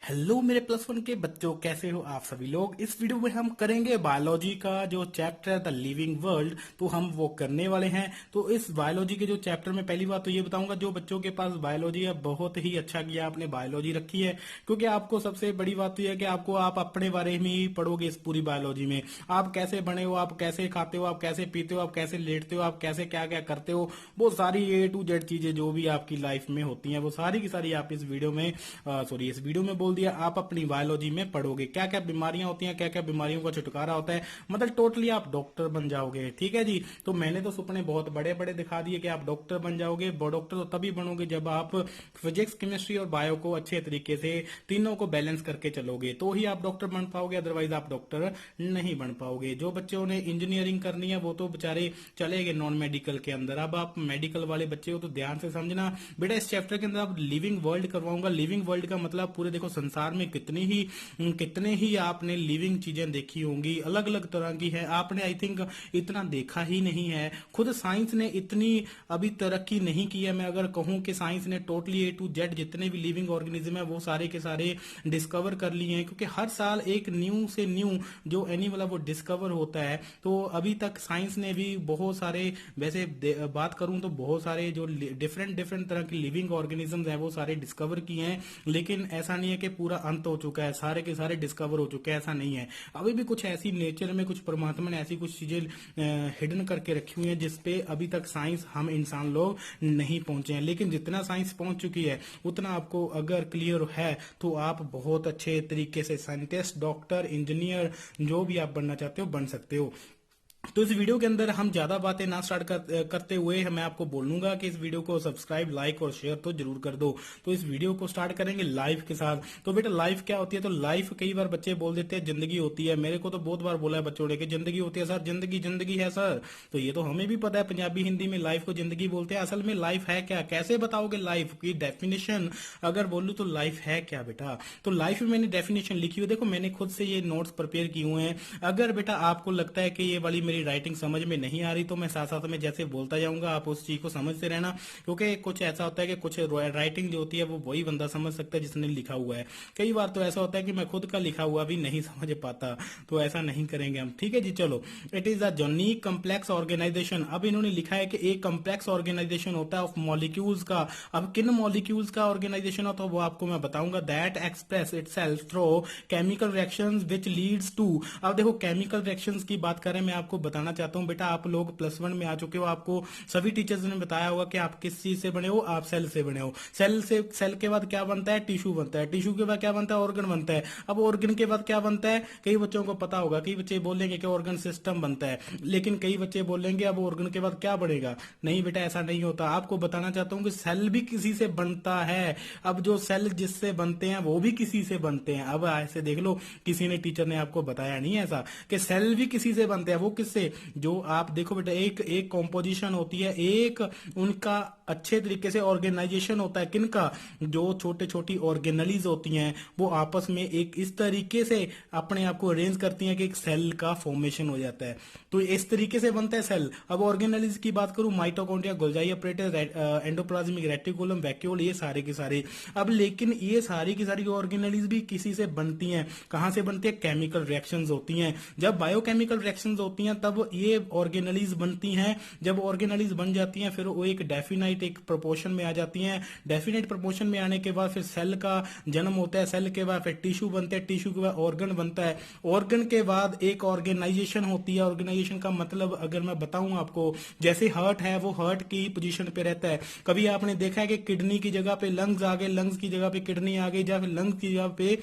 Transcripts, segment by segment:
Hello मेरे plus one के बच्चों, कैसे हो आप सभी लोग। इस वीडियो में हम करेंगे बायोलॉजी का जो चैप्टर है द लिविंग वर्ल्ड, तो हम वो करने वाले हैं। तो इस बायोलॉजी के जो चैप्टर में पहली बात तो ये बताऊंगा, जो बच्चों के पास बायोलॉजी है बहुत ही अच्छा किया आपने बायोलॉजी रखी है, क्योंकि आपको सबसे बड़ी बात तो यह है कि आपको आप अपने बारे में ही पढ़ोगे इस पूरी बायोलॉजी में। आप कैसे बने हो, आप कैसे खाते हो, आप कैसे पीते हो, आप कैसे लेटते हो, आप कैसे क्या क्या करते हो, वो सारी A to Z चीजें जो भी आपकी लाइफ में होती हैं वो सारी की सारी आप इस वीडियो में इस वीडियो में बोल दिया आप अपनी बायोलॉजी में पढ़ोगे। क्या क्या बीमारियां होती हैं, क्या क्या बीमारियों का छुटकारा होता है, मतलब टोटली आप डॉक्टर बन जाओगे। ठीक है जी। तो मैंने तो सपने बहुत बड़े बड़े दिखा दिए कि आप डॉक्टर बन जाओगे। डॉक्टर तो तभी बनोगे जब आप फिजिक्स, केमिस्ट्री और बायो को अच्छे तरीके से तीनों को बैलेंस करके चलोगे, तो ही आप डॉक्टर बन पाओगे, अदरवाइज आप डॉक्टर नहीं बन पाओगे। जो बच्चों ने इंजीनियरिंग करनी है वो तो बेचारे चले गए नॉन मेडिकल के अंदर। अब आप मेडिकल वाले बच्चे हो तो ध्यान से समझना बेटा, इस चैप्टर के अंदर आप लिविंग वर्ल्ड करवाऊंगा। लिविंग वर्ल्ड का मतलब पूरे देखो संसार में कितने ही आपने लिविंग चीजें देखी होंगी, अलग अलग तरह की है। आपने आई थिंक इतना देखा ही नहीं है। खुद साइंस ने इतनी अभी तरक्की नहीं की है। मैं अगर कहूं कि साइंस ने टोटली A to Z जितने भी लिविंग ऑर्गेनिज्म है वो सारे के सारे डिस्कवर कर लिए हैं, क्योंकि हर साल एक न्यू से न्यू जो एनिमल है वो डिस्कवर होता है। तो अभी तक साइंस ने भी बहुत सारे, वैसे बात करूं तो बहुत सारे जो डिफरेंट डिफरेंट तरह के लिविंग ऑर्गेनिजम्स हैं वो सारे डिस्कवर किए हैं। लेकिन ऐसा नहीं है कि पूरा अंत हो चुका है, सारे के सारे डिस्कवर हो चुके हैं, ऐसा नहीं है। अभी भी कुछ ऐसी नेचर में, कुछ परमात्मा ने ऐसी कुछ चीजें हिडन करके रखी हुई हैं जिसपे अभी तक साइंस, हम इंसान लोग नहीं पहुंचे हैं। लेकिन जितना साइंस पहुंच चुकी है उतना आपको अगर क्लियर है तो आप बहुत अच्छे तरीके से साइंटिस्ट, डॉक्टर, इंजीनियर, जो भी आप बनना चाहते हो बन सकते हो। तो इस वीडियो के अंदर हम ज्यादा बातें ना करते हुए मैं आपको बोलूंगा कि इस वीडियो को सब्सक्राइब, लाइक और शेयर तो जरूर कर दो। तो इस वीडियो को स्टार्ट करेंगे लाइफ के साथ। तो बेटा लाइफ क्या होती है, तो लाइफ कई बार बच्चे बोल देते हैं जिंदगी होती है। मेरे को तो बहुत बार बोला है बच्चों ने कि जिंदगी होती है सर, जिंदगी जिंदगी है सर। तो ये तो हमें भी पता है, पंजाबी हिंदी में लाइफ को जिंदगी बोलते हैं। असल में लाइफ है क्या, कैसे बताओगे लाइफ की डेफिनेशन अगर बोलूं तो लाइफ है क्या बेटा। तो लाइफ में मैंने डेफिनेशन लिखी हुई, देखो मैंने खुद से ये नोट्स प्रिपेयर किए हुए हैं। अगर बेटा आपको लगता है कि ये वाली मेरी राइटिंग समझ में नहीं आ रही तो मैं साथ साथ में जैसे बोलता जाऊंगा, आप उस चीज को समझते रहना। क्योंकि कुछ ऐसा होता है कि कुछ राइटिंग जो होती है वो वही बंदा समझ सकता है जिसने लिखा हुआ है। कई बार तो ऐसा होता है कि मैं खुद का लिखा हुआ भी नहीं समझ पाता, तो ऐसा नहीं करेंगे हम। ठीक है जी, चलो। It is a unique complex organisation. अब इन्होंने लिखा है कि एक कम्प्लेक्स ऑर्गेनाइजेशन होता है ऑफ मॉलिक्यूल्स का। अब किन मॉलिक्यूल्स का ऑर्गेनाइजेशन होता है वो आपको मैं बताऊंगा। That express itself through chemical reactions which leads to. अब देखो केमिकल रिएक्शंस की बात करें, मैं आपको बताना चाहता हूं बेटा, आप लोग प्लस वन में आ चुके हो, आपको सभी टीचर्स ने बताया होगा कि आप किस चीज से बने हो, आप सेल से बने हो। सेल के बाद क्या बनता है, टिश्यू बनता है। टिश्यू के बाद क्या बनता है, ऑर्गन बनता है। अब ऑर्गन के बाद क्या बनता है, कई बच्चों को पता होगा, कई बच्चे बोलेंगे कि ऑर्गन सिस्टम बनता है, लेकिन कई बच्चे बोलेंगे अब ऑर्गन के बाद क्या बनेगा। नहीं बेटा, ऐसा नहीं होता। आपको बताना चाहता हूं कि सेल भी किसी से बनता है। अब जो सेल जिससे बनते हैं वो भी किसी से बनते हैं। अब ऐसे देख लो, किसी ने, टीचर ने आपको बताया नहीं ऐसा कि सेल भी किसी से बनते हैं। वो किससे, जो आप देखो बेटा, एक एक कॉम्पोजिशन होती है, एक उनका अच्छे तरीके से ऑर्गेनाइजेशन होता है। किनका, जो छोटे छोटी ऑर्गेनलीज होती हैं वो आपस में एक इस तरीके से अपने आप को अरेंज करती हैं कि एक सेल का फॉर्मेशन हो जाता है। तो इस तरीके से बनता है सेल। अब ऑर्गेनलीज की बात करूं, mitochondria, Golgi apparatus, endoplasmic reticulum, vacuole, ये सारे के सारे। अब लेकिन ये सारी की सारी ऑर्गेनलीज भी किसी से बनती हैं। कहां से बनती है, केमिकल रिएक्शंस होती हैं। जब बायोकेमिकल रिएक्शंस होती हैं तब ये ऑर्गेनलीज बनती हैं। जब ऑर्गेनलीज बन जाती हैं फिर वो एक डेफिनाइट एक प्रोपोर्शन में आ जाती हैं। डेफिनेट प्रोपोर्शन में आने के बाद फिर सेल का जन्म होता है। सेल के बाद फिर टिश्यू बनते हैं। टिश्यू के बाद ऑर्गन बनता है। ऑर्गन के बाद एक ऑर्गेनाइजेशन होती है। ऑर्गेनाइजेशन का मतलब अगर मैं बताऊं आपको, जैसे हार्ट है वो हार्ट की पोजीशन पे रहता है। कभी आपने देखा है कि किडनी की जगह पे लंग्स आ गए, लंग्स की जगह पे किडनी आ गई, या फिर लंग्स की जगह पे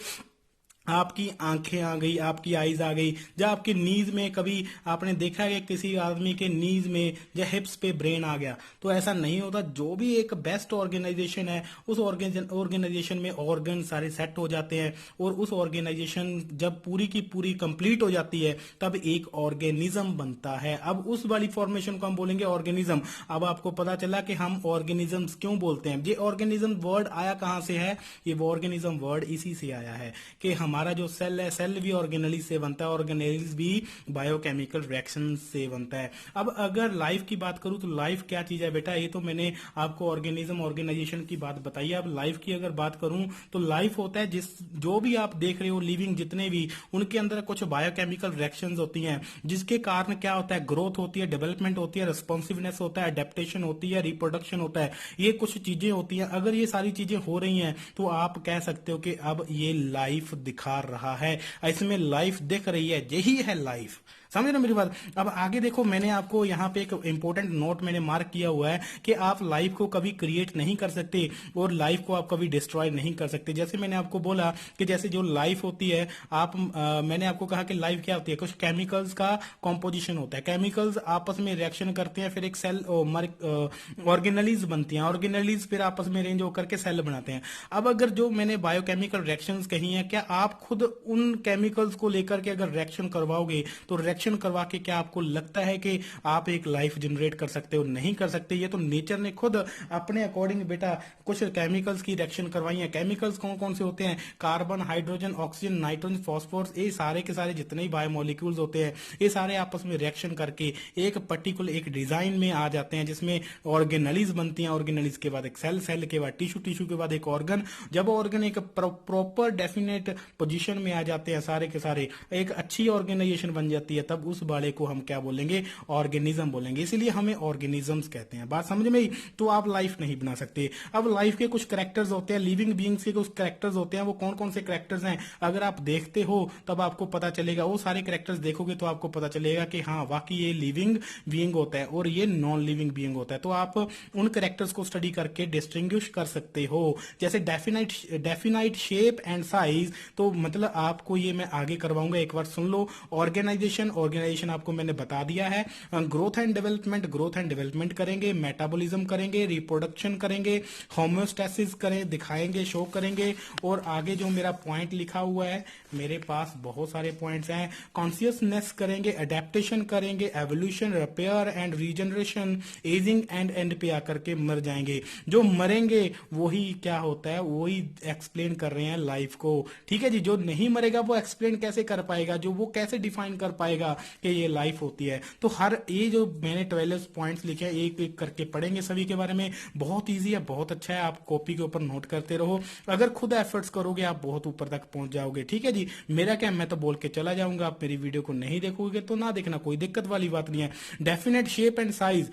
आपकी आंखें आ गई, आपकी आईज आ गई, या आपके नीज में कभी आपने देखा है कि किसी आदमी के नीज में या हिप्स पे ब्रेन आ गया। तो ऐसा नहीं होता। जो भी एक बेस्ट ऑर्गेनाइजेशन है उस ऑर्गेनाइजेशन में ऑर्गन सारे सेट हो जाते हैं, और उस ऑर्गेनाइजेशन जब पूरी की पूरी कंप्लीट हो जाती है तब एक ऑर्गेनिज्म बनता है। अब उस वाली फॉर्मेशन को हम बोलेंगे ऑर्गेनिज्म। अब आपको पता चला कि हम ऑर्गेनिजम्स क्यों बोलते हैं। ये ऑर्गेनिज्म वर्ड आया कहां से है, ये ऑर्गेनिज्म वर्ड इसी से आया है कि हम हमारा जो सेल है, सेल भी ऑर्गेनेलिज से बनता है, ऑर्गेनेलिज भी बायोकेमिकल रिएक्शन से बनता है। अब अगर लाइफ की बात करूं तो लाइफ क्या चीज है बेटा, ये तो मैंने आपको ऑर्गेनिज्म ऑर्गेनाइजेशन की बात बताई है। अब लाइफ की अगर बात करूं तो लाइफ होता है जिस जो भी आप देख रहे हो लिविंग जितने भी, उनके अंदर कुछ बायोकेमिकल रिएक्शंस होती हैं, जिसके कारण क्या होता है, ग्रोथ होती है, डेवलपमेंट होती है, रिस्पॉन्सिवनेस होता है, अडेप्टेशन होती है, रिप्रोडक्शन होता है। ये कुछ चीजें होती हैं। अगर ये सारी चीजें हो रही हैं तो आप कह सकते हो कि अब ये लाइफ दिखा रहा है, इसमें लाइफ दिख रही है, यही है लाइफ। समझ ना मेरी बात। अब आगे देखो, मैंने आपको यहाँ पे एक इंपॉर्टेंट नोट मैंने मार्क किया हुआ है कि आप लाइफ को कभी क्रिएट नहीं कर सकते और लाइफ को आप कभी डिस्ट्रॉय नहीं कर सकते। जैसे मैंने आपको बोला कि जैसे जो लाइफ होती है, मैंने आपको कहा कि लाइफ क्या होती है, कुछ केमिकल्स का कॉम्पोजिशन होता है, केमिकल्स आपस में रिएक्शन करते हैं, फिर एक सेल ऑर्गेनलीज बनती हैं, ऑर्गेनलीज फिर आपस में अरेंज होकर के सेल बनाते हैं। अब अगर जो मैंने बायोकेमिकल रिएक्शंस कही हैं, क्या आप खुद उन केमिकल्स को लेकर के अगर रिएक्शन करवाओगे तो रिएक्शन करवा के क्या आपको लगता है कि आप एक लाइफ जनरेट कर सकते हो? नहीं कर सकते। ये तो नेचर ने खुद अपने अकॉर्डिंग बेटा कुछ केमिकल्स की रिएक्शन करवाई है। केमिकल्स कौन कौन से होते हैं? Carbon, hydrogen, oxygen, nitrogen, phosphorus, ये सारे के सारे जितने भी बायोमोलिक्यूल्स होते हैं, ये सारे आपस में रिएक्शन करके एक पर्टिकुलर एक डिजाइन में आ जाते हैं, जिसमें ऑर्गेनलीज बनती हैं। ऑर्गेनलीज के बाद एक सेल, सेल के बाद टिश्यू, टिश्यू के बाद एक ऑर्गन। जब ऑर्गन एक प्रॉपर डेफिनेट पोजीशन में आ जाते हैं, सारे के सारे एक अच्छी ऑर्गेनाइजेशन बन जाती है, तब उस बाड़े को हम क्या बोलेंगे? ऑर्गेनिज्म बोलेंगे। इसीलिए हमें ऑर्गेनिजम्स कहते हैं। बात समझ में आई? तो आप लाइफ नहीं बना सकते। अब लाइफ के कुछ कैरेक्टर्स होते हैं, लिविंग बीइंग्स के कुछ कैरेक्टर्स होते हैं। वो कौन कौन से कैरेक्टर्स हैं अगर आप देखते हो तब आपको पता चलेगा। वो सारे कैरेक्टर्स देखोगे तो आपको पता चलेगा कि हाँ वाकई ये लिविंग बीइंग होता है और ये नॉन लिविंग बीइंग होता है। तो आप उन कैरेक्टर्स को स्टडी करके डिस्टिंग्विश कर सकते हो। जैसे डेफिनाइट शेप एंड साइज, तो मतलब आपको ये मैं आगे करवाऊंगा, एक बार सुन लो। ऑर्गेनाइजेशन आपको मैंने बता दिया है। ग्रोथ एंड डेवलपमेंट करेंगे, मेटाबॉलिज्म करेंगे, रिप्रोडक्शन करेंगे, होम्योस्टेसिस करें, दिखाएंगे, शो करेंगे। और आगे जो मेरा पॉइंट लिखा हुआ है, मेरे पास बहुत सारे पॉइंट्स हैं। कॉन्शियसनेस करेंगे, अडेप्टेशन करेंगे, evolution, repair and regeneration, ageing and and पे आकर के मर जाएंगे। जो मरेंगे वही क्या होता है, वही एक्सप्लेन कर रहे हैं लाइफ को। ठीक है जी। जो नहीं मरेगा वो एक्सप्लेन कैसे कर पाएगा, जो वो कैसे डिफाइन कर पाएगा कि ये लाइफ होती है? तो हर ये जो मैंने 12 पॉइंट्स लिखे हैं, एक एक करके पढ़ेंगे सभी के बारे में। बहुत इजी है, बहुत अच्छा है। आप कॉपी के ऊपर नोट करते रहो। अगर खुद एफर्ट्स करोगे आप बहुत ऊपर तक पहुंच जाओगे। ठीक है जी। मेरा क्या, मैं तो बोल के चला जाऊंगा, आप मेरी वीडियो को नहीं देखोगे तो ना देखना, कोई दिक्कत वाली बात नहीं है। डेफिनेट शेप एंड साइज,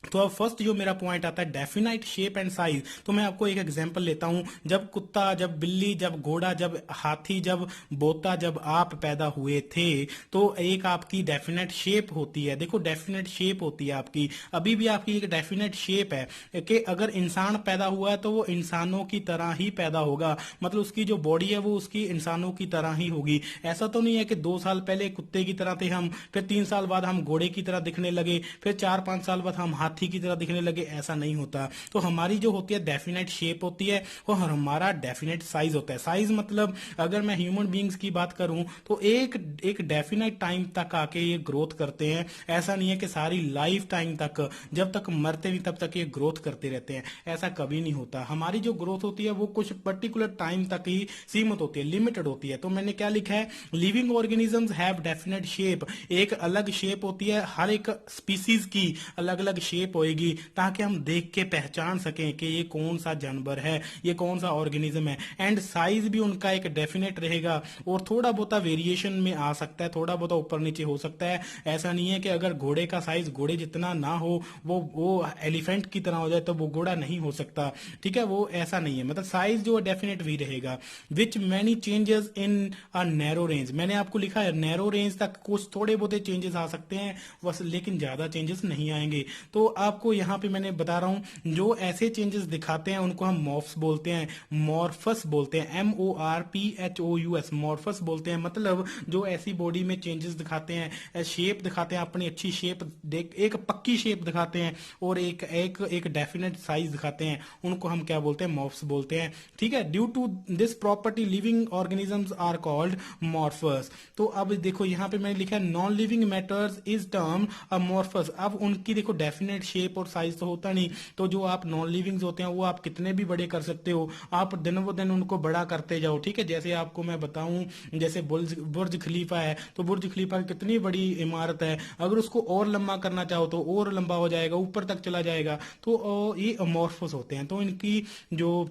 तो अब फर्स्ट जो मेरा पॉइंट आता है डेफिनाइट शेप एंड साइज। तो मैं आपको एक एग्जांपल लेता हूं। जब कुत्ता, जब बिल्ली, जब घोड़ा, जब हाथी, जब बोता, जब आप पैदा हुए थे, तो एक आपकी डेफिनेट शेप होती है। देखो डेफिनेट शेप होती है आपकी, अभी भी आपकी एक डेफिनेट शेप है कि अगर इंसान पैदा हुआ है तो वो इंसानों की तरह ही पैदा होगा। मतलब उसकी जो बॉडी है वो उसकी इंसानों की तरह ही होगी। ऐसा तो नहीं है कि 2 साल पहले कुत्ते की तरह थे हम, फिर 3 साल बाद हम घोड़े की तरह दिखने लगे, फिर 4-5 साल बाद हम हाथी की तरह दिखने लगे। ऐसा नहीं होता। तो हमारी जो होती है डेफिनेट शेप होती है और हमारा डेफिनेट साइज होता है। साइज मतलब अगर मैं ह्यूमन बीइंग्स की बात करूं तो एक डेफिनेट टाइम तक आके ये ग्रोथ करते हैं। ऐसा नहीं है कि सारी लाइफ टाइम तक, जब तक मरते नहीं तब तक ये ग्रोथ करते रहते हैं, ऐसा कभी नहीं होता। हमारी जो ग्रोथ होती है वो कुछ पर्टिकुलर टाइम तक ही सीमित होती है, लिमिटेड होती है। तो मैंने क्या लिखा है, living organisms have definite shape. एक अलग शेप होती है, हर एक स्पीसीज की अलग अलग शेप होगी, ताकि हम देख के पहचान सकें कि ये कौन सा जानवर है, ये कौन सा ऑर्गेनिज्म है। एंड साइज भी उनका एक डेफिनेट रहेगा और थोड़ा बहुत वेरिएशन में आ सकता है, थोड़ा बहुत ऊपर नीचे हो सकता है। ऐसा नहीं है कि अगर घोड़े का साइज घोड़े जितना ना हो, वो एलिफेंट की तरह हो जाए तो वो घोड़ा नहीं हो सकता। ठीक है, वो ऐसा नहीं है। मतलब साइज जो डेफिनेट भी रहेगा। Which many changes in a narrow range, मैंने आपको लिखा है नैरो रेंज तक कुछ थोड़े बहुत चेंजेस आ सकते हैं बस, लेकिन ज्यादा चेंजेस नहीं आएंगे। तो आपको यहाँ पे मैंने बता रहा हूं, जो ऐसे चेंजेस दिखाते हैं उनको हम मॉर्फ्स बोलते हैं, मॉर्फस बोलते हैं, MORPHOUS, मॉर्फस बोलते हैं। मतलब जो ऐसी बॉडी में चेंजेस दिखाते हैं, शेप दिखाते हैं, अपनी अच्छी शेप देख, एक पक्की शेप दिखाते हैं और एक एक एक डेफिनेट साइज दिखाते हैं, उनको हम क्या बोलते हैं, मॉर्फ्स बोलते हैं। ठीक है, due to this property living organisms are called morphous. तो अब देखो यहाँ पे मैंने लिखा है non living matters is term amorphous. अब उनकी देखो डेफिनेट शेप और साइज तो होता नहीं, तो जो आप नॉन लिविंग्स होते हैं वो आप कितने भी बड़े कर सकते हो, आप दिन ब दिन उनको बड़ा करते जाओ। ठीक है, जैसे आपको मैं बताऊं, जैसे बुर्ज बुर्ज खलीफा है, तो बुर्ज खलीफा कितनी बड़ी इमारत है, अगर उसको और लंबा करना चाहो तो और लंबा हो जाएगा, ऊपर तक चला जाएगा। तो ये अमॉर्फस होते हैं, तो इनकी जो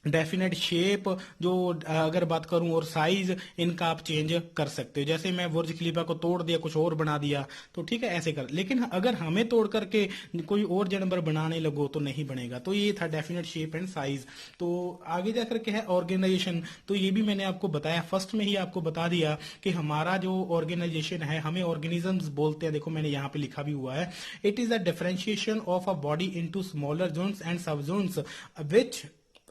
डेफिनेट शेप, जो अगर बात करूं, और साइज, इनका आप चेंज कर सकते हो। जैसे मैं बुर्ज खलीफा को तोड़ दिया, कुछ और बना दिया, तो ठीक है ऐसे कर। लेकिन अगर हमें तोड़ करके कोई और जानवर बनाने लगो तो नहीं बनेगा। तो ये था डेफिनेट शेप एंड साइज। तो आगे जाकर के है ऑर्गेनाइजेशन, तो ये भी मैंने आपको बताया, फर्स्ट में ही आपको बता दिया कि हमारा जो ऑर्गेनाइजेशन है, हमें ऑर्गेनिजम्स बोलते हैं। देखो मैंने यहाँ पे लिखा भी हुआ है, it is a differentiation of a body into smaller zones and sub zones which,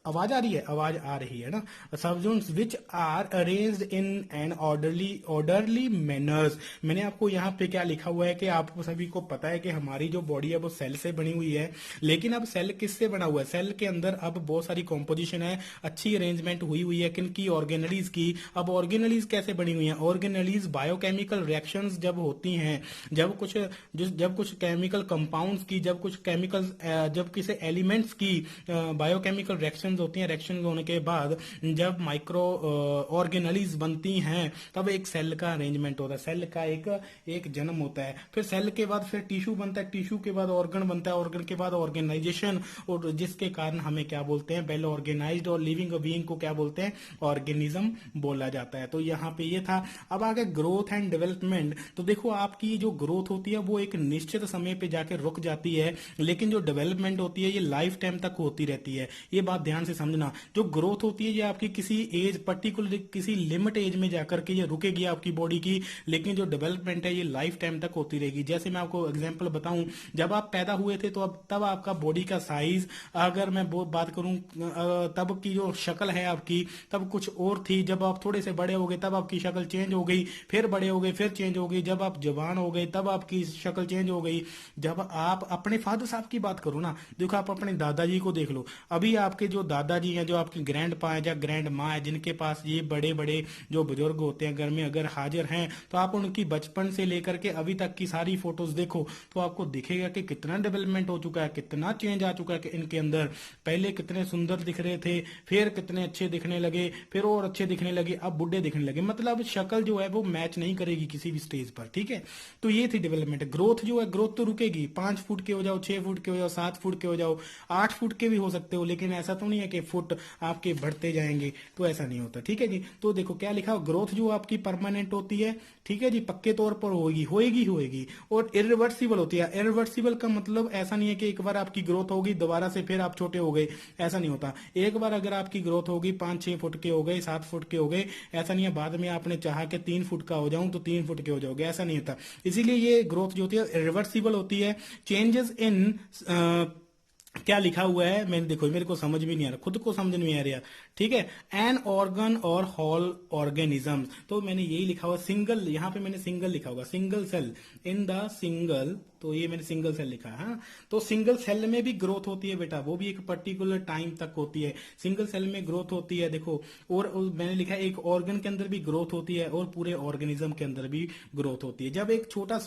आवाज आ रही है, आवाज आ रही है ना, sub zones which are arranged in an orderly manners. मैंने आपको यहाँ पे क्या लिखा हुआ है कि आपको सभी को पता है कि हमारी जो बॉडी है वो सेल से बनी हुई है, लेकिन अब सेल किससे बना हुआ है, सेल के अंदर अब बहुत सारी कॉम्पोजिशन है, अच्छी अरेंजमेंट हुई हुई है किन की, ऑर्गेनलीज की। अब ऑर्गेनलीज कैसे बनी हुई है, ऑर्गेनलीज बायोकेमिकल रिएक्शंस जब होती हैं, जब कुछ केमिकल कंपाउंड्स की, जब कुछ केमिकल, जब किसी एलिमेंट्स की बायोकेमिकल रिएक्शन होती हैं, रिएक्शन होने के बाद जब माइक्रो ऑर्गेनलीज बनती हैं, तब एक सेल का अरेंजमेंट होता है, सेल का एक जन्म होता है। फिर सेल के बाद फिर टिश्यू बनता है, टिश्यू के बाद ऑर्गन बनता है, ऑर्गन के बाद ऑर्गेनाइजेशन, और जिसके कारण हमें क्या बोलते हैं, वेल ऑर्गेनाइज्ड और लिविंग बीइंग को क्या बोलते हैं, ऑर्गेनिज्म बोला जाता है। तो यहाँ पे ये था। अब आगे ग्रोथ एंड डेवलपमेंट। तो देखो आपकी जो ग्रोथ होती है वो एक निश्चित समय पे जाके रुक जाती है, लेकिन जो डेवलपमेंट होती है ये लाइफ टाइम तक होती रहती है। ये बात ध्यान से समझना, जो ग्रोथ होती है ये आपकी किसी एज, पर्टिकुलर किसी लिमिट एज में जाकर के ये रुकेगी आपकी बॉडी की, लेकिन जो डेवलपमेंट है ये लाइफ टाइम तक होती रहेगी। जैसे मैं आपको एग्जांपल बताऊं, जब आप पैदा हुए थे तो अब तब आपका बॉडी का साइज, अगर मैं बात करूं, तब की जो शक्ल है आपकी तब कुछ और थी, जब आप थोड़े से बड़े हो गए तब आपकी शक्ल चेंज हो गई, फिर बड़े हो गए फिर चेंज हो गई, जब आप जवान हो गए तब आपकी शक्ल चेंज हो गई। जब आप अपने फादर साहब की बात करो ना, देखो आप अपने दादाजी को देख लो, अभी आपके जो दादाजी हैं, जो आपके ग्रैंड पा है या ग्रैंड माँ है, जिनके पास ये बड़े बड़े जो बुजुर्ग होते हैं घर में अगर हाजिर हैं, तो आप उनकी बचपन से लेकर के अभी तक की सारी फोटोज देखो, तो आपको दिखेगा कि कितना डेवलपमेंट हो चुका है, कितना चेंज आ चुका है कि इनके अंदर। पहले कितने सुंदर दिख रहे थे, फिर कितने अच्छे दिखने लगे, फिर और अच्छे दिखने लगे, अब बुढ़े दिखने लगे। मतलब शक्ल जो है वो मैच नहीं करेगी किसी भी स्टेज पर। ठीक है, तो ये थी डेवलपमेंट। ग्रोथ जो है, ग्रोथ तो रुकेगी, 5 फुट के हो जाओ, 6 फुट के हो जाओ, 7 फुट के हो जाओ, 8 फुट के भी हो सकते हो, लेकिन ऐसा तो नहीं है कि फुट आपके बढ़ते जाएंगे, तो ऐसा नहीं होता। ठीक है जी, तो देखो क्या लिखा, ग्रोथ जो आपकी परमानेंट होती है, ठीक है जी, पक्के तौर पर होगी होएगी होएगी, और इरिवर्सिबल होती है। इरिवर्सिबल का मतलब ऐसा नहीं है कि एक बार आपकी ग्रोथ होगी दोबारा से फिर आप छोटे हो गए, ऐसा नहीं होता। एक बार अगर आपकी ग्रोथ होगी, 5-6 फुट के हो गए, 7 फुट के हो गए, ऐसा नहीं है बाद में आपने चाहा कि 3 फुट का हो जाऊं तो 3 फुट के हो जाओगे, ऐसा नहीं होता। इसीलिए ये ग्रोथ जो होती है रिवर्सिबल होती है। चेंजेस इन क्या लिखा हुआ है, मैंने देखो मेरे को समझ भी नहीं आ रहा, खुद को समझ नहीं आ रहा। ठीक है, एन ऑर्गन और होल ऑर्गेनिज्म, तो मैंने यही लिखा हुआ सिंगल, यहाँ पे मैंने सिंगल लिखा होगा, single cell in the single, तो ये मैंने सिंगल सेल लिखा है। हाँ? तो सिंगल सेल में भी ग्रोथ होती है बेटा, वो भी एक पर्टिकुलर टाइम तक होती है, सिंगल सेल में ग्रोथ होती है। देखो, और मैंने लिखा है एक ऑर्गन के अंदर भी ग्रोथ होती है और पूरे ऑर्गेनिज्म के अंदर भी ग्रोथ होती है। जब एक छोटा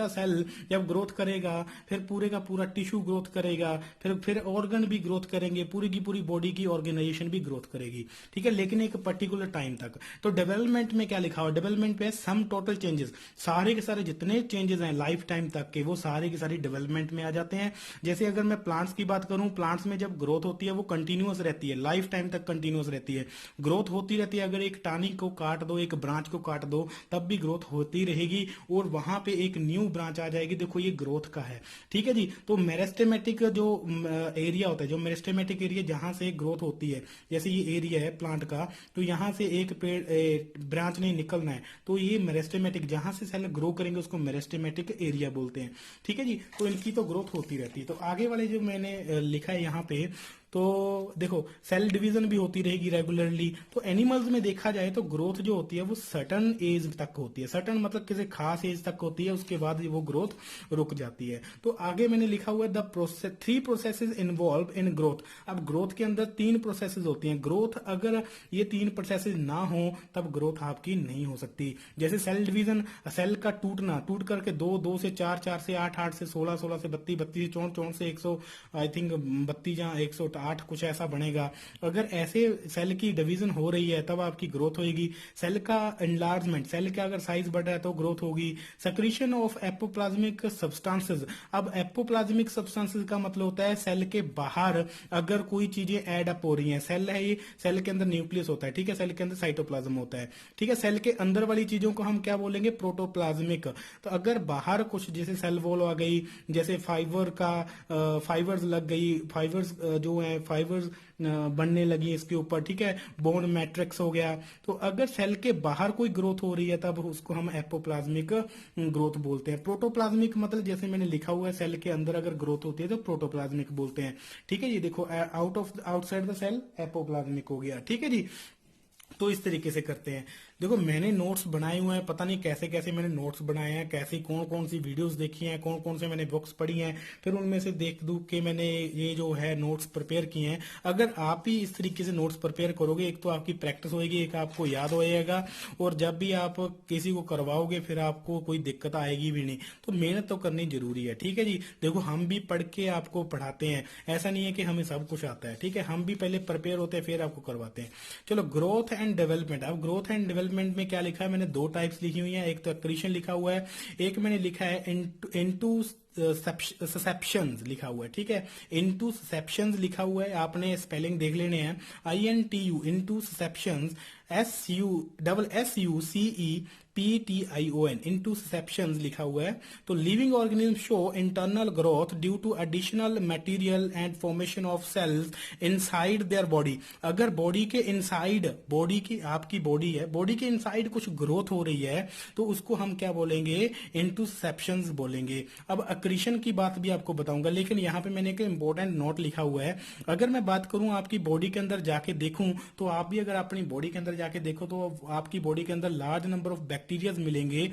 सेल जब ग्रोथ करेगा, फिर पूरे का पूरा टिश्यू ग्रोथ करेगा, फिर ऑर्गन भी ग्रोथ करेंगे, पूरी की पूरी बॉडी की ऑर्गेनाइजेशन भी ग्रोथ करेगी। ठीक है, लेकिन एक पर्टिकुलर टाइम तक। तो डेवलपमेंट में क्या लिखा हुआ, डेवलपमेंट पे सम टोटल चेंजेस, सारे के सारे जितने चेंजेस हैं लाइफ टाइम तक के, वो सारे की सारी डेवलपमेंट में आ जाते हैं। जैसे अगर मैं प्लांट्स की बात करूं, प्लांट्स में जब ग्रोथ होती है वो कंटिन्यूअस रहती है, लाइफ टाइम तक कंटिन्यूअस रहती है, ग्रोथ होती रहती है। अगर एक टानी को काट दो, एक ब्रांच को काट दो, तब भी ग्रोथ होती रहेगी और वहां पे एक न्यू ब्रांच आ जाएगी। देखो ये ग्रोथ का है। ठीक है जी, तो मेरिस्टेमेटिक जो एरिया होता है, जो मेरिस्टेमेटिक एरिया जहां से ग्रोथ होती है, जैसे ये एरिया है प्लांट का, तो यहां से एक पेड़ ब्रांच नहीं निकलना है, तो ये मेरिस्टेमेटिक, जहां से सेल ग्रो करेंगे उसको मेरिस्टेमेटिक एरिया बोलते हैं। ठीक है जी, तो इनकी तो ग्रोथ होती रहती है। तो आगे वाले जो मैंने लिखा है यहाँ पे, तो देखो सेल डिवीजन भी होती रहेगी रेगुलरली। तो एनिमल्स में देखा जाए तो ग्रोथ जो होती है वो सर्टन एज तक होती है, सर्टन मतलब किसी खास एज तक होती है, उसके बाद वो ग्रोथ रुक जाती है। तो आगे मैंने लिखा हुआ है the process, 3 processes involve in growth. अब ग्रोथ के अंदर 3 प्रोसेसेस होती हैं। ग्रोथ अगर ये 3 प्रोसेसेस ना हो तब ग्रोथ आपकी नहीं हो सकती। जैसे सेल डिवीजन, सेल का टूटना, टूट करके 2 से 4, 4 से 8, 8 से 16, 16 से 32, 32 से 64, 64 से 100, आई थिंक 32 या 108 कुछ ऐसा बनेगा। अगर ऐसे सेल की डिवीजन हो रही है तब आपकी ग्रोथ होगी। सेल का एनलार्जमेंट, सेल का अगर साइज बढ़ रहा है तो ग्रोथ होगी। Secretion of apoplasmic substances. अब एपोप्लाज्मिक सब्सटेंसेस का मतलब होता है सेल के बाहर अगर कोई चीजें ऐड अप हो रही हैं। सेल है ये, सेल के अंदर न्यूक्लियस होता है, ठीक है, सेल के अंदर साइटोप्लाज्म होता है, ठीक है। सेल के अंदर वाली चीजों को हम क्या बोलेंगे, प्रोटोप्लाज्मिक। तो अगर बाहर कुछ जैसे सेल वॉल आ गई, जैसे फाइबर का फाइबर्स लग गई, फाइबर्स जो है फाइबर्स बनने लगी इसके ऊपर, ठीक है, बोन मैट्रिक्स हो गया। तो अगर सेल के बाहर कोई ग्रोथ हो रही है तब उसको हम एपोप्लाज्मिक ग्रोथ बोलते हैं। प्रोटोप्लाज्मिक मतलब जैसे मैंने लिखा हुआ है सेल के अंदर अगर ग्रोथ होती है तो प्रोटोप्लाज्मिक बोलते हैं, ठीक है। ये देखो आउटसाइड द सेल एपोप्लाज्मिक हो गया, ठीक है जी। तो इस तरीके से करते हैं। देखो मैंने नोट्स बनाए हुए हैं, पता नहीं कैसे कैसे मैंने नोट्स बनाए हैं, कैसी कौन कौन सी वीडियोस देखी हैं, कौन कौन से मैंने बुक्स पढ़ी हैं, फिर उनमें से देख दूख के मैंने ये जो है नोट्स प्रिपेयर किए हैं। अगर आप ही इस तरीके से नोट्स प्रिपेयर करोगे, एक तो आपकी प्रैक्टिस होगी, एक आपको याद हो जाएगा, और जब भी आप किसी को करवाओगे फिर आपको कोई दिक्कत आएगी भी नहीं। तो मेहनत तो करनी जरूरी है, ठीक है जी। देखो हम भी पढ़ के आपको पढ़ाते हैं, ऐसा नहीं है कि हमें सब कुछ आता है, ठीक है। हम भी पहले प्रिपेयर होते हैं फिर आपको करवाते हैं। चलो ग्रोथ एंड डेवलपमेंट। अब ग्रोथ एंड डेवलपमेंट में क्या लिखा है, मैंने 2 टाइप्स लिखी हुई है, एक तो एक्रीशन लिखा हुआ है, एक मैंने लिखा है इनटू ससेप्शंस लिखा हुआ है, ठीक है। इनटू ससेप्शंस लिखा हुआ है, आपने स्पेलिंग देख लेने हैं। INTU intussusceptions, SUCEPTION intussusceptions लिखा हुआ है। तो living organism show internal growth due to additional material and formation of cells inside their body. अगर बॉडी के इनसाइड, बॉडी की आपकी बॉडी है, बॉडी के इनसाइड कुछ ग्रोथ हो रही है तो उसको हम क्या बोलेंगे, इनटू ससेप्शंस बोलेंगे। अब अक्रीशन की बात भी आपको बताऊंगा, लेकिन यहाँ पे मैंने एक इंपॉर्टेंट नोट लिखा हुआ है। अगर मैं बात करूं आपकी बॉडी के अंदर जाके देखूं, तो आप भी अगर अपनी बॉडी के अंदर जाके देखो तो आपकी बॉडी के अंदर लार्ज नंबर ऑफ बैक्टीरियाज मिलेंगे।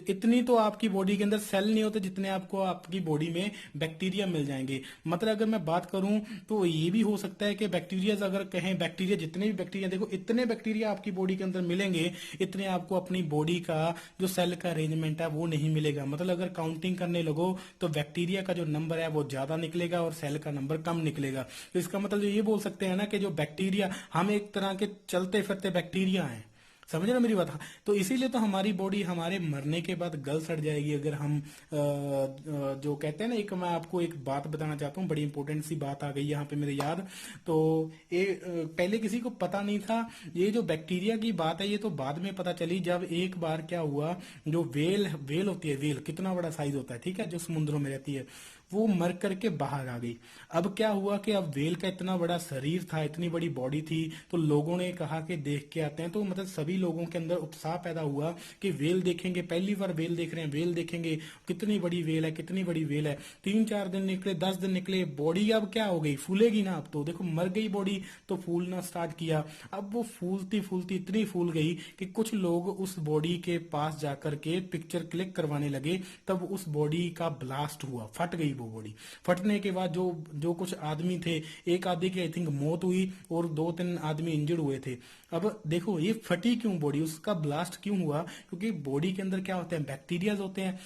इतनी तो आपकी बॉडी के अंदर सेल नहीं होते जितने आपको आपकी बॉडी में बैक्टीरिया मिल जाएंगे। मतलब अगर मैं बात करूं तो ये भी हो सकता है कि बैक्टीरिया, अगर कहें बैक्टीरिया, जितने भी बैक्टीरिया, देखो इतने बैक्टीरिया आपकी बॉडी के अंदर मिलेंगे, इतने आपको अपनी बॉडी का जो सेल का अरेंजमेंट है वो नहीं मिलेगा। मतलब अगर काउंटिंग करने लगो तो बैक्टीरिया का जो नंबर है वो ज्यादा निकलेगा और सेल का नंबर कम निकलेगा। तो इसका मतलब ये बोल सकते हैं ना कि जो बैक्टीरिया, हम एक तरह के चलते फिरते बैक्टीरिया हैं, समझ रहे हो मेरी बात। तो इसीलिए तो हमारी बॉडी हमारे मरने के बाद गल सड़ जाएगी अगर हम जो कहते हैं ना, एक मैं आपको एक बात बताना चाहता हूँ, बड़ी इंपॉर्टेंट सी बात आ गई यहाँ पे मेरे याद। तो ये पहले किसी को पता नहीं था, ये जो बैक्टीरिया की बात है ये तो बाद में पता चली, जब एक बार क्या हुआ, जो वेल वेल होती है, वेल कितना बड़ा साइज होता है, ठीक है, जो समुद्रों में रहती है, वो मर करके बाहर आ गई। अब क्या हुआ कि अब वेल का इतना बड़ा शरीर था, इतनी बड़ी बॉडी थी, तो लोगों ने कहा कि देख के आते हैं। तो मतलब सभी लोगों के अंदर उत्साह पैदा हुआ कि वेल देखेंगे, पहली बार वेल देख रहे हैं, वेल देखेंगे, कितनी बड़ी वेल है, कितनी बड़ी वेल है। 3-4 दिन निकले, 10 दिन निकले, बॉडी अब क्या हो गई, फूलेगी ना। अब तो देखो मर गई बॉडी तो फूलना स्टार्ट किया। अब वो फूलती फूलती इतनी फूल गई कि कुछ लोग उस बॉडी के पास जाकर के पिक्चर क्लिक करवाने लगे, तब उस बॉडी का ब्लास्ट हुआ, फट गई वो बॉडी। फटने के बाद जो जो कुछ आदमी थे, एक आदमी की आई थिंक मौत हुई और 2-3 आदमी इंजर्ड हुए थे। अब देखो ये फटी क्यों बॉडी, उसका ब्लास्ट क्यों हुआ, क्योंकि बॉडी के अंदर क्या होते हैं, बैक्टीरियाज होते हैं।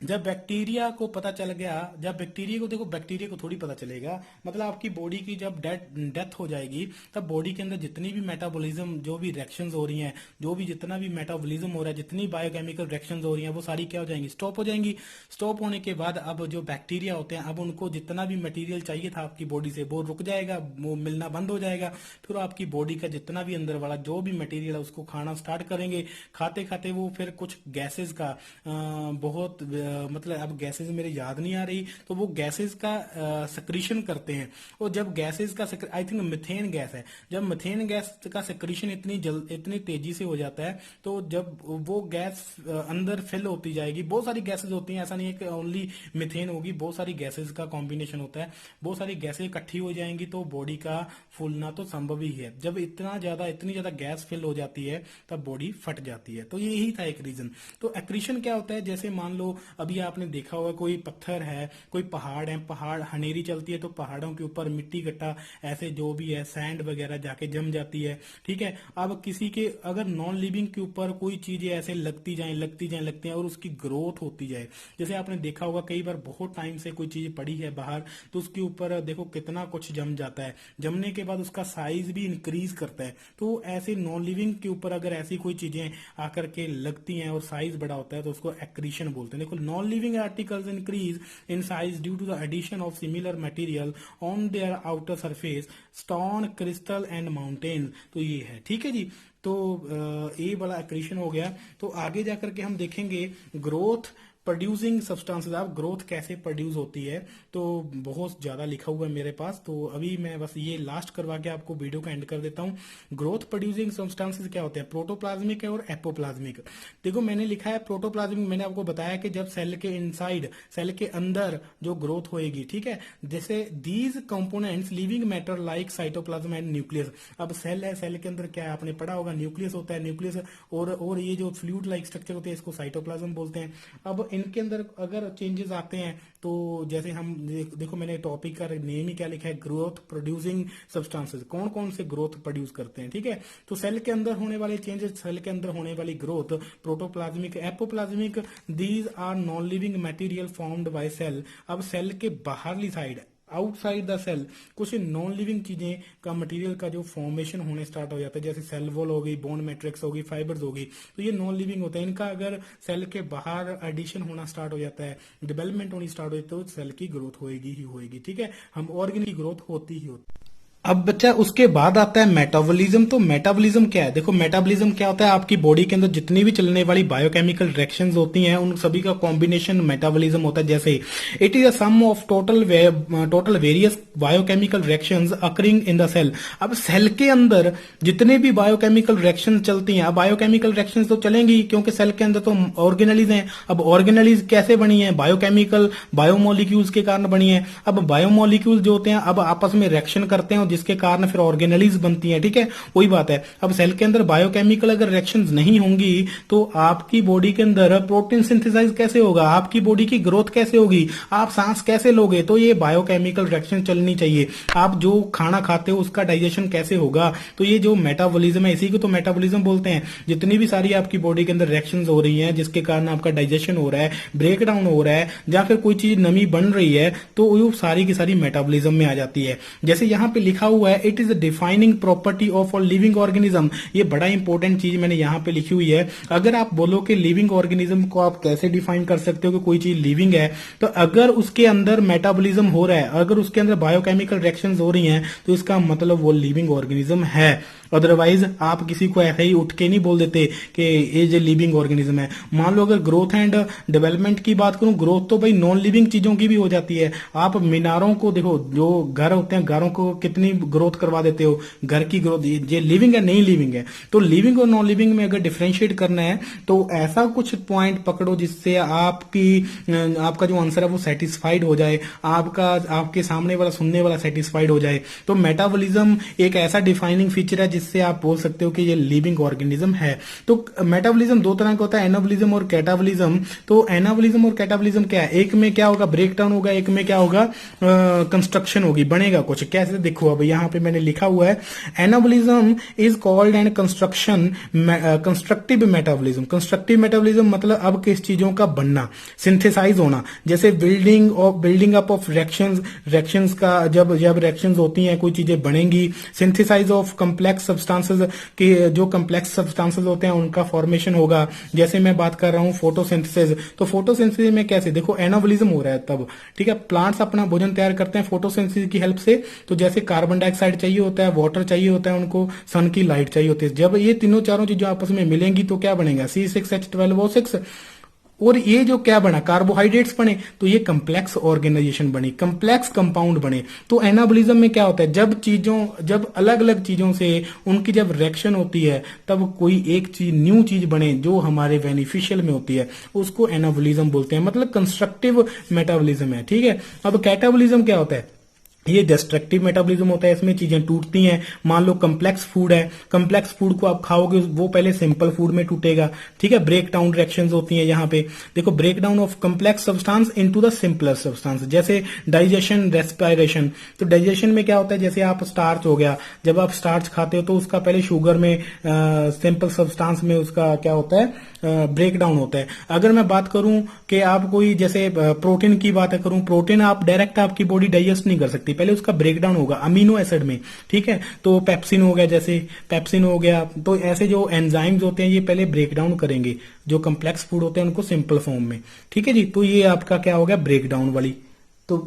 जब बैक्टीरिया को पता चल गया, जब बैक्टीरिया को, देखो बैक्टीरिया को थोड़ी पता चलेगा, मतलब आपकी बॉडी की जब डेथ हो जाएगी तब बॉडी के अंदर जितनी भी मेटाबॉलिज्म, जो भी रिएक्शंस हो रही हैं, जो भी जितना भी मेटाबॉलिज्म हो रहा है, जितनी बायोकेमिकल रिएक्शंस हो रही हैं, वो सारी क्या हो जाएंगी, स्टॉप हो जाएंगी। स्टॉप होने के बाद अब जो बैक्टीरिया होते हैं, अब उनको जितना भी मटेरियल चाहिए था आपकी बॉडी से वो रुक जाएगा, वो मिलना बंद हो जाएगा। फिर आपकी बॉडी का जितना भी अंदर वाला जो भी मटेरियल है उसको खाना स्टार्ट करेंगे। खाते खाते वो फिर कुछ गैसेस का बहुत मतलब अब गैसेज मेरे याद नहीं आ रही, तो वो गैसेज का सक्रीशन करते हैं। और जब गैसेज का आई थिंक मिथेन गैस है, जब मिथेन गैस का सक्रीशन इतनी तेजी से हो जाता है, तो जब वो गैस अंदर फिल होती जाएगी, बहुत सारी गैसेज होती हैं, ऐसा नहीं है कि ओनली मिथेन होगी, बहुत सारी गैसेज का कॉम्बिनेशन होता है, बहुत सारी गैसेज इकट्ठी हो जाएंगी, तो बॉडी का फूलना तो संभव ही है। जब इतनी ज्यादा गैस फिल हो जाती है तब बॉडी फट जाती है। तो यही था एक रीजन। तो एक्रीशन क्या होता है, जैसे मान लो अभी आपने देखा होगा कोई पत्थर है, कोई पहाड़ है, पहाड़ हनेरी चलती है तो पहाड़ों के ऊपर मिट्टी गट्टा ऐसे जो भी है सैंड वगैरह जाके जम जाती है, ठीक है। अब किसी के अगर नॉन लिविंग के ऊपर कोई चीजें ऐसे लगती जाए और उसकी ग्रोथ होती जाए, जैसे आपने देखा होगा कई बार बहुत टाइम से कोई चीज पड़ी है बाहर, तो उसके ऊपर देखो कितना कुछ जम जाता है, जमने के बाद उसका साइज भी इंक्रीज करता है। तो ऐसे नॉन लिविंग के ऊपर अगर ऐसी कोई चीजें आकर के लगती हैं और साइज बड़ा होता है तो उसको एक्रीशन बोलते हैं। देखो, non living articles increase in size due to the addition of similar material on their outer surface, stone, crystal and mountain. तो ये है, ठीक है जी। तो ये बड़ा एक्रीशन हो गया। तो आगे जाकर के हम देखेंगे ग्रोथ प्रोड्यूसिंग सब्सटेंसेस। आप ग्रोथ कैसे प्रोड्यूस होती है, तो बहुत ज्यादा लिखा हुआ है मेरे पास, तो अभी मैं बस ये लास्ट करवा के आपको वीडियो का एंड कर देता हूँ। ग्रोथ प्रोड्यूसिंग सब्सटेंसेस क्या होते हैं, प्रोटोप्लाज्मिक है और एपोप्लाज्मिक। देखो मैंने लिखा है प्रोटोप्लाज्मिक, मैंने आपको बताया कि जब सेल के इनसाइड, सेल के अंदर जो ग्रोथ होएगी, ठीक है, जैसे these components living matter like cytoplasm and nucleus. अब सेल है, सेल के अंदर क्या है आपने पढ़ा होगा, न्यूक्लियस होता है, न्यूक्लियस और ये जो फ्लूइड लाइक स्ट्रक्चर होते हैं इसको साइटोप्लाज्म बोलते हैं। अब इनके अंदर अगर चेंजेस आते हैं, तो जैसे हम देखो मैंने टॉपिक का नेम ही क्या लिखा है, ग्रोथ प्रोड्यूसिंग सब्सटेंसेस। कौन कौन से ग्रोथ प्रोड्यूस करते हैं, ठीक है। तो सेल के अंदर होने वाले चेंजेस, सेल के अंदर होने वाली growth, protoplasmic, apoplasmic, these are non living material formed by cell. अब सेल के बाहरली साइड, आउटसाइड द सेल, कुछ नॉन लिविंग चीजें का मटेरियल का जो फॉर्मेशन होने स्टार्ट हो जाता है, जैसे सेल वॉल हो गई, बोन मैट्रिक्स होगी, फाइबर्स होगी, तो ये नॉन लिविंग होता है। इनका अगर सेल के बाहर एडिशन होना स्टार्ट हो जाता है, डेवलपमेंट होनी स्टार्ट हो जाती है, तो सेल की ग्रोथ होएगी ही होएगी, ठीक है। हम ऑर्गेन की ग्रोथ होती ही होती है। अब बच्चा उसके बाद आता है मेटाबॉलिज्म। तो मेटाबॉलिज्म क्या है, देखो मेटाबॉलिज्म क्या होता है, आपकी बॉडी के अंदर जितनी भी चलने वाली बायोकेमिकल रिएक्शंस होती हैं उन सभी का कॉम्बिनेशन मेटाबॉलिज्म होता है। जैसे it is a sum of total various biochemical reactions occurring in the cell. अब सेल के अंदर जितने भी बायोकेमिकल रिएक्शन चलती हैं, अब बायोकेमिकल रिएक्शंस तो चलेंगी क्योंकि सेल के अंदर तो ऑर्गेनेलिज हैं। अब ऑर्गेनेलिज कैसे बनी है, बायोकेमिकल बायोमोलिक्यूल्स के कारण बनी है। अब बायोमोलिक्यूल्स जो होते हैं अब आपस में रिएक्शन करते हैं जिसके कारण फिर ऑर्गेनेलिज बनती है, ठीक है, वही बात है। अब सेल के अंदर बायोकेमिकल अगर रिएक्शंस नहीं होंगी तो आपकी बॉडी के अंदर प्रोटीन सिंथेसाइज कैसे होगा, आपकी बॉडी की ग्रोथ कैसे होगी, आप सांस कैसे लोगे, तो ये बायोकेमिकल रिएक्शन चलनी चाहिए। आप जो खाना खाते हो उसका डाइजेशन कैसे होगा, तो ये जो मेटाबॉलिज्म है इसी को तो मेटाबॉलिज्म बोलते हैं। जितनी भी सारी आपकी बॉडी के अंदर रिएक्शंस हो रही हैं जिसके कारण आपका डाइजेशन हो रहा है, ब्रेक डाउन हो रहा है, या फिर कोई चीज नमी बन रही है, तो वो सारी की सारी मेटाबॉलिज्म में आ जाती है। जैसे यहां पे लिखा हुआ है it is defining property of a living organism. ये बड़ा इंपॉर्टेंट चीज मैंने यहां पे लिखी हुई है। अगर आप बोलो कि लिविंग ऑर्गेनिज्म को आप कैसे डिफाइन कर सकते हो कि कोई चीज लिविंग है, तो अगर उसके अंदर मेटाबॉलिज्म हो रहा है, अगर उसके अंदर बायोकेमिकल रिएक्शंस हो रही हैं, तो इसका मतलब वो लिविंग ऑर्गेनिज्म है। अदरवाइज आप किसी को ऐसे ही उठ के नहीं बोल देते कि ये जो लिविंग ऑर्गेनिज्म है। मान लो अगर ग्रोथ एंड डेवलपमेंट की बात करूं, ग्रोथ तो भाई नॉन लिविंग चीजों की भी हो जाती है। आप मीनारों को देखो, जो घर होते हैं घरों को कितनी ग्रोथ करवा देते हो, घर की ग्रोथ ये लिविंग है नहीं लिविंग है। तो लिविंग और नॉन लिविंग में अगर डिफरेंशिएट करना है तो ऐसा कुछ पॉइंट पकड़ो जिससे आपका जो आंसर है वो सेटिस्फाइड हो जाए, आपके सामने वाला सुनने वाला सेटिस्फाइड हो जाए। तो मेटाबॉलिज्म एक ऐसा डिफाइनिंग फीचर है जिससे आप बोल सकते हो कि ये लिविंग ऑर्गेनिज्म है। तो मेटाबॉलिज्म दो तरह का होता है, एनाबॉलिज्म और कैटाबॉलिज्म। तो एनाबॉलिज्म और कैटाबॉलिज्म क्या है, एक में क्या होगा ब्रेक डाउन होगा, एक में क्या होगा कंस्ट्रक्शन होगी, बनेगा कुछ। कैसे देखो, अब यहां पे मैंने लिखा हुआ है anabolism is called and constructive metabolism. Constructive metabolism मतलब अब किस चीजों का बनना, सिंथेसाइज होना, जैसे बिल्डिंग अप ऑफ रिएक्शंस का, जब रिएक्शंस होती हैं कोई चीजें बनेंगी। सिंथेसाइज ऑफ कम्प्लेक्स सब्सटेंसेस के, जो कम्प्लेक्स सब्सटेंसेस होते हैं उनका फॉर्मेशन होगा। जैसे मैं बात कर रहा हूं फोटोसिंथेसिस, तो फोटोसिंथेसिस में कैसे देखो एनाबॉलिज्म हो रहा है तब, ठीक है, प्लांट्स अपना भोजन तैयार करते हैं फोटोसिंथेसिस की हेल्प से। तो जैसे कार्बन डाइऑक्साइड चाहिए होता है, वाटर चाहिए होता है, उनको सन की लाइट चाहिए होती है। जब ये तीनों चारों चीजें आपस में मिलेंगी तो क्या बनेगा, C6H12O6। और ये जो क्या बना, कार्बोहाइड्रेट्स बने, तो ये कम्प्लेक्स ऑर्गेनाइजेशन बनी, कम्प्लेक्स कंपाउंड बने। तो एनाबॉलिज्म में क्या होता है, जब अलग अलग चीजों से उनकी जब रिएक्शन होती है तब कोई एक चीज, न्यू चीज बने जो हमारे बेनिफिशियल में होती है, उसको एनाबॉलिज्म बोलते हैं। मतलब कंस्ट्रक्टिव मेटाबॉलिज्म है, ठीक है। अब कैटाबॉलिज्म क्या होता है, ये डिस्ट्रक्टिव मेटाबॉलिज्म होता है, इसमें चीजें टूटती हैं। मान लो कम्प्लेक्स फूड है, कम्प्लेक्स फूड को आप खाओगे वो पहले सिंपल फूड में टूटेगा, ठीक है। ब्रेक डाउन रिएक्शंस होती हैं यहाँ पे, देखो, break down of complex substance into the simpler substance, जैसे डाइजेशन, रेस्पिरेशन। तो डाइजेशन में क्या होता है, जैसे आप स्टार्च हो गया, जब आप स्टार्च खाते हो तो उसका पहले शुगर में, सिंपल सब्सटेंस में उसका क्या होता है, ब्रेक डाउन होता है। अगर मैं बात करूं कि आप कोई जैसे प्रोटीन की बात करूं, प्रोटीन आप डायरेक्ट आपकी बॉडी डाइजेस्ट नहीं कर सकती, पहले उसका ब्रेक डाउन होगा अमीनो एसिड में, ठीक है। तो पेप्सिन हो गया, जैसे पेप्सिन हो गया, तो ऐसे जो एंजाइम्स होते हैं ये पहले ब्रेक डाउन करेंगे जो कम्प्लेक्स फूड होते हैं उनको सिंपल फॉर्म में, ठीक है जी। तो ये आपका क्या हो गया, ब्रेक डाउन वाली। तो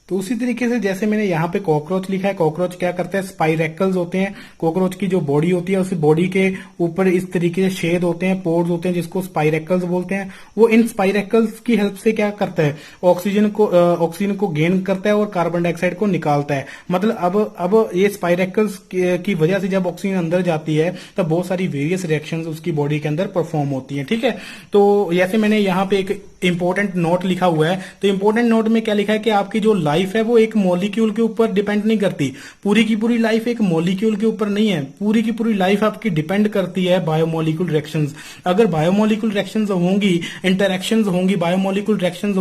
उसी तरीके से जैसे मैंने यहाँ पे कॉकरोच लिखा है, कॉकरोच क्या करते हैं, स्पाइरेकल्स होते हैं। कॉकरोच की जो बॉडी होती है उस बॉडी के ऊपर इस तरीके से छेद होते हैं, पोर्स होते हैं, जिसको स्पाइरेकल्स बोलते हैं। वो इन स्पाइरेकल्स की हेल्प से क्या करता है, ऑक्सीजन को गेन करता है और कार्बन डाइऑक्साइड को निकालता है। मतलब अब ये स्पाइरेकल्स की वजह से जब ऑक्सीजन अंदर जाती है तब बहुत सारी वेरियस रिएक्शंस उसकी बॉडी के अंदर परफॉर्म होती हैं, ठीक है। तो जैसे मैंने यहाँ पे एक इंपॉर्टेंट नोट लिखा हुआ है, तो इंपॉर्टेंट नोट में क्या लिखा है कि आपकी जो लाइफ है वो एक मॉलिक्यूल के ऊपर डिपेंड नहीं करती, पूरी की पूरी लाइफ एक मॉलिक्यूल के ऊपर नहीं है, पूरी की पूरी लाइफ आपकी डिपेंड करती है बायोमोलिक्यूल रिएक्शंस। अगर बायोमोलिक्यूल रिएक्शंस होंगी, इंटरेक्शंस होंगी, बायोमोलिक्यूल रिएक्शंस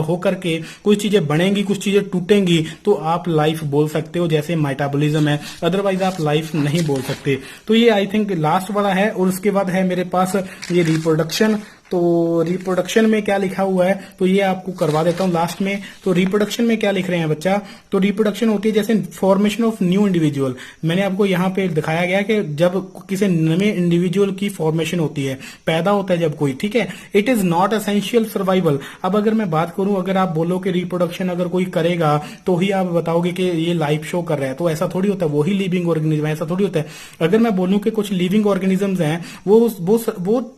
होकर के कुछ चीजें बनेंगी, कुछ चीजें टूटेंगी, तो आप लाइफ बोल सकते हो, जैसे मेटाबॉलिज्म है। अदरवाइज आप लाइफ नहीं बोल सकते। तो ये आई थिंक लास्ट वाला है, और उसके बाद है मेरे पास ये रिप्रोडक्शन। तो रिप्रोडक्शन में क्या लिखा हुआ है, तो ये आपको करवा देता हूं लास्ट में। तो रिप्रोडक्शन में क्या लिख रहे हैं बच्चा, तो रिप्रोडक्शन होती है जैसे फॉर्मेशन ऑफ न्यू इंडिविजुअल। मैंने आपको यहाँ पे दिखाया गया कि जब किसी नए इंडिविजुअल की फॉर्मेशन होती है, पैदा होता है जब कोई, ठीक है, it is not essential survival. अब अगर मैं बात करूं, अगर आप बोलो कि रिप्रोडक्शन अगर कोई करेगा तो ही आप बताओगे कि ये लाइफ शो कर रहा है, तो ऐसा थोड़ी होता है, वो ही लिविंग ऑर्गेनिज्म, ऐसा थोड़ी होता है। अगर मैं बोलूं कि कुछ लिविंग ऑर्गेनिजम्स हैं वो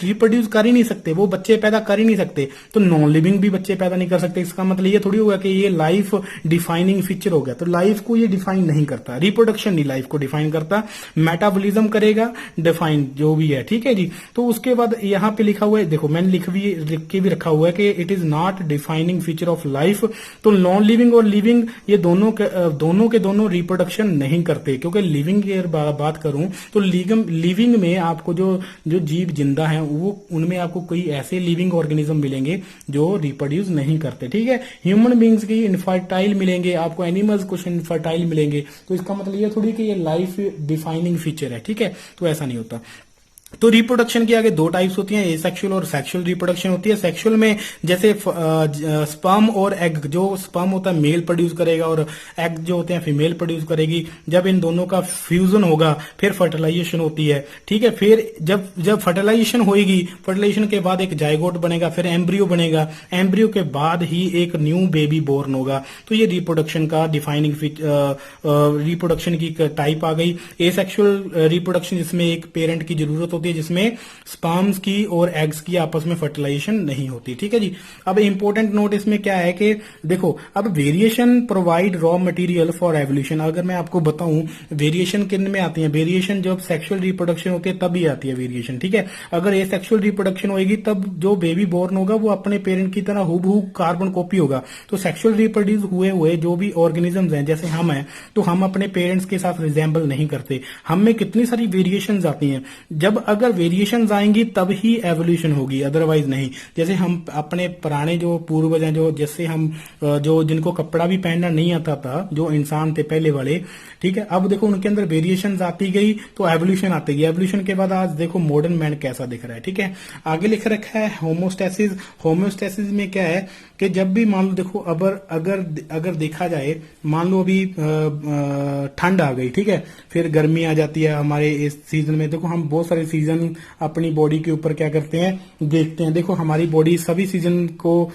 रिप्रोड्यूस कर ही नहीं सकते, वो बच्चे पैदा कर ही नहीं सकते, तो नॉन लिविंग भी बच्चे पैदा नहीं कर सकते। इसका मतलब ये थोड़ी होगा कि ये लाइफ डिफाइनिंग फीचर हो गया, तो लाइफ को ये डिफाइन नहीं करता, रिप्रोडक्शन नहीं लाइफ को डिफाइन करता, मेटाबॉलिज्म करेगा डिफाइन जो भी है, ठीक है जी। तो उसके बाद यहाँ पे लिखा हुआ है, देखो मैंने लिख के भी रखा हुआ है कि it is not defining feature of life. तो नॉन लिविंग और लिविंग ये दोनों के दोनों रिप्रोडक्शन नहीं करते, क्योंकि लिविंग की बात करूं तो लिविंग में आपको जो जीव जिंदा है वो उनमें आपको कोई ऐसे लिविंग ऑर्गेनिज्म मिलेंगे जो रिप्रोड्यूस नहीं करते, ठीक है। ह्यूमन बींग्स की इनफर्टाइल मिलेंगे आपको, एनिमल्स कुछ इनफर्टाइल मिलेंगे, तो इसका मतलब ये थोड़ी कि ये लाइफ डिफाइनिंग फीचर है, ठीक है। तो ऐसा नहीं होता। तो रिप्रोडक्शन की आगे दो टाइप्स होती हैं, एसेक्सुअल और सेक्सुअल रिप्रोडक्शन होती है। सेक्सुअल में जैसे स्पर्म और एग, जो स्पर्म होता है मेल प्रोड्यूस करेगा और एग जो होते हैं फीमेल प्रोड्यूस करेगी। जब इन दोनों का फ्यूजन होगा फिर फर्टिलाइजेशन होती है, ठीक है। फिर जब फर्टिलाइजेशन होगी, फर्टिलाइजेशन के बाद एक जाइगोट बनेगा, फिर एम्ब्रियो बनेगा, एम्ब्रियो के बाद ही एक न्यू बेबी बोर्न होगा। तो ये रिप्रोडक्शन का डिफाइनिंग रिप्रोडक्शन की टाइप आ गई। एसेक्सुअल रिप्रोडक्शन जिसमें एक पेरेंट की जरूरत होती है, जिसमें स्पर्म्स की और एग्स की आपस में फर्टिलाइजेशन नहीं होती, ठीक है जी। अब इंपॉर्टेंट नोट इसमें क्या है कि देखो, अब variation provide raw material for evolution. अगर मैं आपको बताऊं वेरिएशन किन में आती है, वेरिएशन जब सेक्सुअल रिप्रोडक्शन होती है तभी आती है वेरिएशन, ठीक है। अगर ये सेक्सुअल रिप्रोडक्शन होगी तब जो बेबी बोर्न होगा वो अपने पेरेंट की तरह हूबहू कार्बन कॉपी होगा। तो सेक्सुअल रिप्रोड्यूस हुए जो भी ऑर्गेनिजम्स हैं, जैसे हम हैं, तो हम अपने पेरेंट्स के साथ रिजेंबल नहीं करते, हम में कितनी सारी वेरिएशन आती हैं। जब अगर वेरिएशंस आएंगी तब ही एवोल्यूशन होगी, अदरवाइज नहीं। जैसे हम अपने पुराने जो पूर्वज हैं, जो जैसे हम जो जिनको कपड़ा भी पहनना नहीं आता था, जो इंसान थे पहले वाले, ठीक है, अब देखो उनके अंदर वेरिएशंस आती गई तो एवोल्यूशन आती गई। एवोल्यूशन के बाद आज देखो मॉडर्न मैन कैसा दिख रहा है, ठीक है। आगे लिख रखा है होमोस्टेसिस। होमोस्टेसिस में क्या है कि जब भी मान लो, देखो अगर देखा जाए, मान लो अभी ठंड आ गई, ठीक है, फिर गर्मी आ जाती है हमारे इस सीजन में। देखो हम बहुत सारे सीजन अपनी बॉडी के ऊपर क्या करते हैं, देखते हैं। देखो हमारी बॉडी सभी सीजन को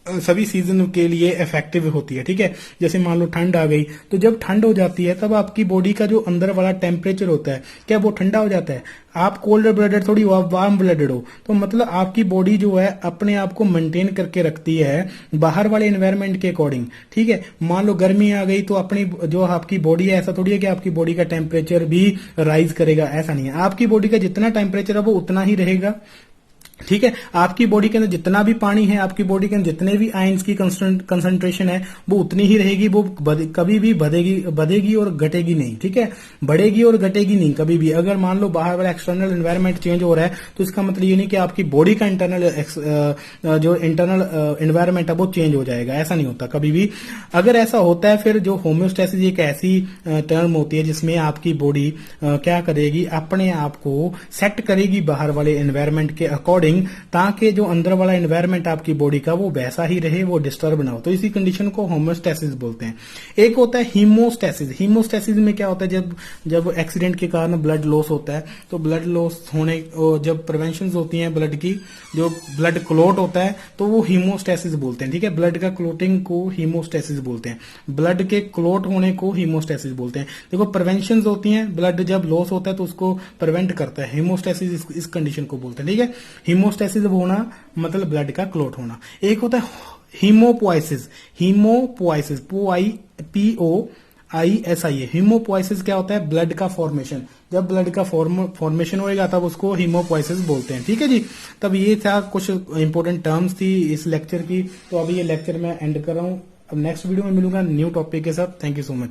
सभी सीजन के लिए इफेक्टिव होती है। ठीक है, जैसे मान लो ठंड आ गई, तो जब ठंड हो जाती है तब आपकी बॉडी का जो अंदर वाला टेम्परेचर होता है क्या वो ठंडा हो जाता है। आप कोल्ड ब्लडेड थोड़ी हो, आप वार्म ब्लडेड हो, तो मतलब आपकी बॉडी जो है अपने आप को मेंटेन करके रखती है बाहर वाले एनवायरनमेंट के अकॉर्डिंग। ठीक है, मान लो गर्मी आ गई तो अपनी जो आपकी बॉडी है, ऐसा थोड़ी है कि आपकी बॉडी का टेम्परेचर भी राइज करेगा, ऐसा नहीं है। आपकी बॉडी का जितना टेम्परेचर है वो उतना ही रहेगा। ठीक है, आपकी बॉडी के अंदर जितना भी पानी है, आपकी बॉडी के अंदर जितने भी आयंस की कंसंट्रेशन है वो उतनी ही रहेगी। वो कभी भी बढ़ेगी और घटेगी नहीं। ठीक है, बढ़ेगी और घटेगी नहीं कभी भी। अगर मान लो बाहर वाला एक्सटर्नल एनवायरनमेंट चेंज हो रहा है तो इसका मतलब ये नहीं कि आपकी बॉडी का जो इंटरनल एनवायरनमेंट है वो चेंज हो जाएगा, ऐसा नहीं होता कभी भी। अगर ऐसा होता है फिर जो होम्योस्टेसिस एक ऐसी टर्म होती है जिसमें आपकी बॉडी क्या करेगी, अपने आप को सेट करेगी बाहर वाले एनवायरनमेंट के अकॉर्डिंग, ताकि जो अंदर वाला एनवायरनमेंट आपकी बॉडी का वो वैसा ही रहे, वो डिस्टर्ब ना हो। तो इसी कंडीशन को होम्योस्टेसिस बोलते हैं। एक होता है हीमोस्टेसिस। हीमोस्टेसिस में क्या होता है, जब एक्सीडेंट के कारण ब्लड लॉस होता है तो ब्लड लॉस होने, जब प्रिवेंशन होती है ब्लड की, जो ब्लड क्लॉट होता है तो वो हीमोस्टेसिस बोलते हैं। ठीक है, ब्लड का क्लोटिंग को हीमोस्टेसिस बोलते हैं, ब्लड के क्लॉट होने को हीमोस्टेसिस बोलते हैं। देखो प्रिवेंशन होती है, ब्लड जब लॉस होता है तो उसको प्रिवेंट करता है, हीमोस्टेसिस इस कंडीशन को बोलते हैं। ठीक है, हीमोस्टेसिस होना मतलब ब्लड का क्लॉट होना। एक होता है हीमोपोइसिस। हीमोपोइसिस POISIS है। हीमोपोइसिस क्या होता है, ब्लड का फॉर्मेशन। जब ब्लड का फॉर्मेशन होएगा तब उसको हीमोपोइसिस बोलते हैं। ठीक है जी, तब ये था कुछ इंपॉर्टेंट टर्म्स थी इस लेक्चर की। तो अभी ये लेक्चर मैं एंड कर रहा हूँ। अब नेक्स्ट वीडियो में मिलूंगा न्यू टॉपिक के साथ। Thank you so much.